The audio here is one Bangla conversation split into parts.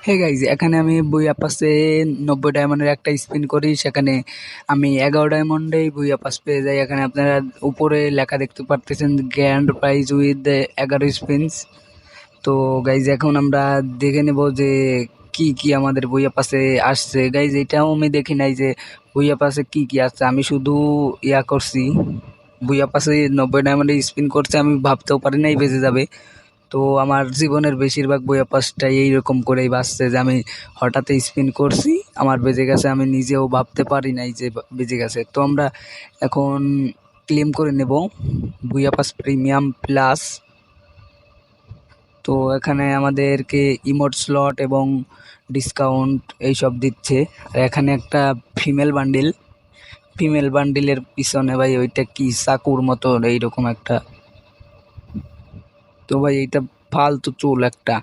হে গাইজ, এখানে আমি বুইয়া পাসে 90 ডায়মন্ডের একটা স্পিন করি, সেখানে আমি 11 ডায়মন্ডেই বুইয়া পাস পেয়ে যাই। এখানে আপনারা উপরে লেখা দেখতে পারতেছেন গ্র্যান্ড প্রাইজ উইথ 11 স্পিনস। তো গাইজ এখন আমরা দেখে নেব যে কি কি আমাদের বুইয়া পাসে আসছে। গাইজ এটাও আমি দেখি নাই যে বুইয়া পাসে কি কি আসছে, আমি শুধু ইয়া করছি, বুইয়া পাসে 90 ডায়মন্ডে স্পিন করছে, আমি ভাবতেও পারি নাই বেঁচে যাবে। তো আমার জীবনের বেশিরভাগ বইয়া পাসটাই এইরকম করেই বাঁচছে যে আমি হঠাৎ স্পিন করছি, আমার বেজে গেছে, আমি নিজেও ভাবতে পারি নাই যে বেজে গেছে। তো আমরা এখন ক্লেম করে নেব বুইয়া পাস প্রিমিয়াম প্লাস। তো এখানে আমাদেরকে ইমোট স্লট এবং ডিসকাউন্ট এইসব দিচ্ছে। আর এখানে একটা ফিমেল বান্ডিলের পিছনে ভাই ওইটা কি চাকুর মতো এইরকম একটা, তো ভাই এইটা ফালতু চুল একটা।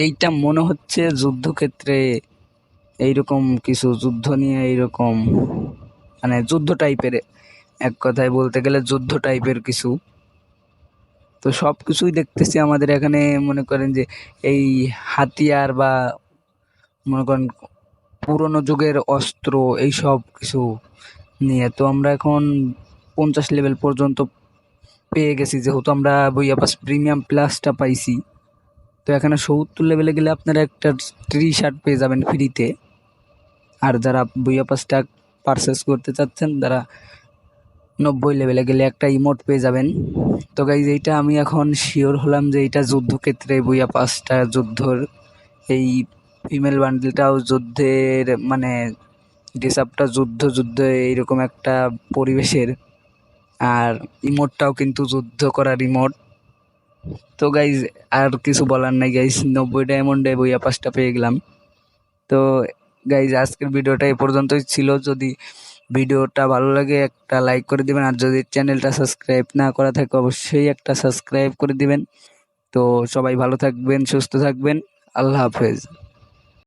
এইটা মনে হচ্ছে যুদ্ধক্ষেত্রে এইরকম কিছু যুদ্ধ নিয়ে এইরকম, মানে যুদ্ধ টাইপের, এক কথায় বলতে গেলে যুদ্ধ টাইপের কিছু। তো সব কিছুই দেখতেছি আমাদের এখানে, মনে করেন যে এই হাতিয়ার বা মনে করেন পুরনো যুগের অস্ত্র এই সব কিছু নিয়ে। তো আমরা এখন 50 লেভেল পর্যন্ত পেয়ে গেছি, যেহেতু আমরা বইয়া পাস প্রিমিয়াম প্লাসটা পাইছি। তো এখানে 70 লেভেলে গেলে আপনারা একটা টি শার্ট পেয়ে যাবেন ফ্রিতে। আর যারা বইয়া পাসটা পারচেস করতে চাচ্ছেন, তারা 90 লেভেলে গেলে একটা ইমোট পেয়ে যাবেন। তো গাইজ এইটা আমি এখন শিওর হলাম যে এইটা যুদ্ধক্ষেত্রে বইয়া পাসটা যুদ্ধর, এই ফিমেল বান্ডেলটাও যুদ্ধের, মানে ড্রেসআপটা যুদ্ধ এইরকম একটা পরিবেশের। আর ইমোটটাও কিন্তু যুদ্ধ করার ইমোট। তো গাইজ আর কিছু বলার নাই গাইজ, 90 ডায়মন্ডে বইয়া পাসটা পেয়ে গেলাম। তো গাইজ আজকের ভিডিওটা এই পর্যন্তই ছিল। যদি ভিডিওটা ভালো লাগে একটা লাইক করে দিবেন, আর যদি চ্যানেলটা সাবস্ক্রাইব না করা থাকে অবশ্যই একটা সাবস্ক্রাইব করে দিবেন। তো সবাই ভালো থাকবেন, সুস্থ থাকবেন, আল্লাহ হাফেজ।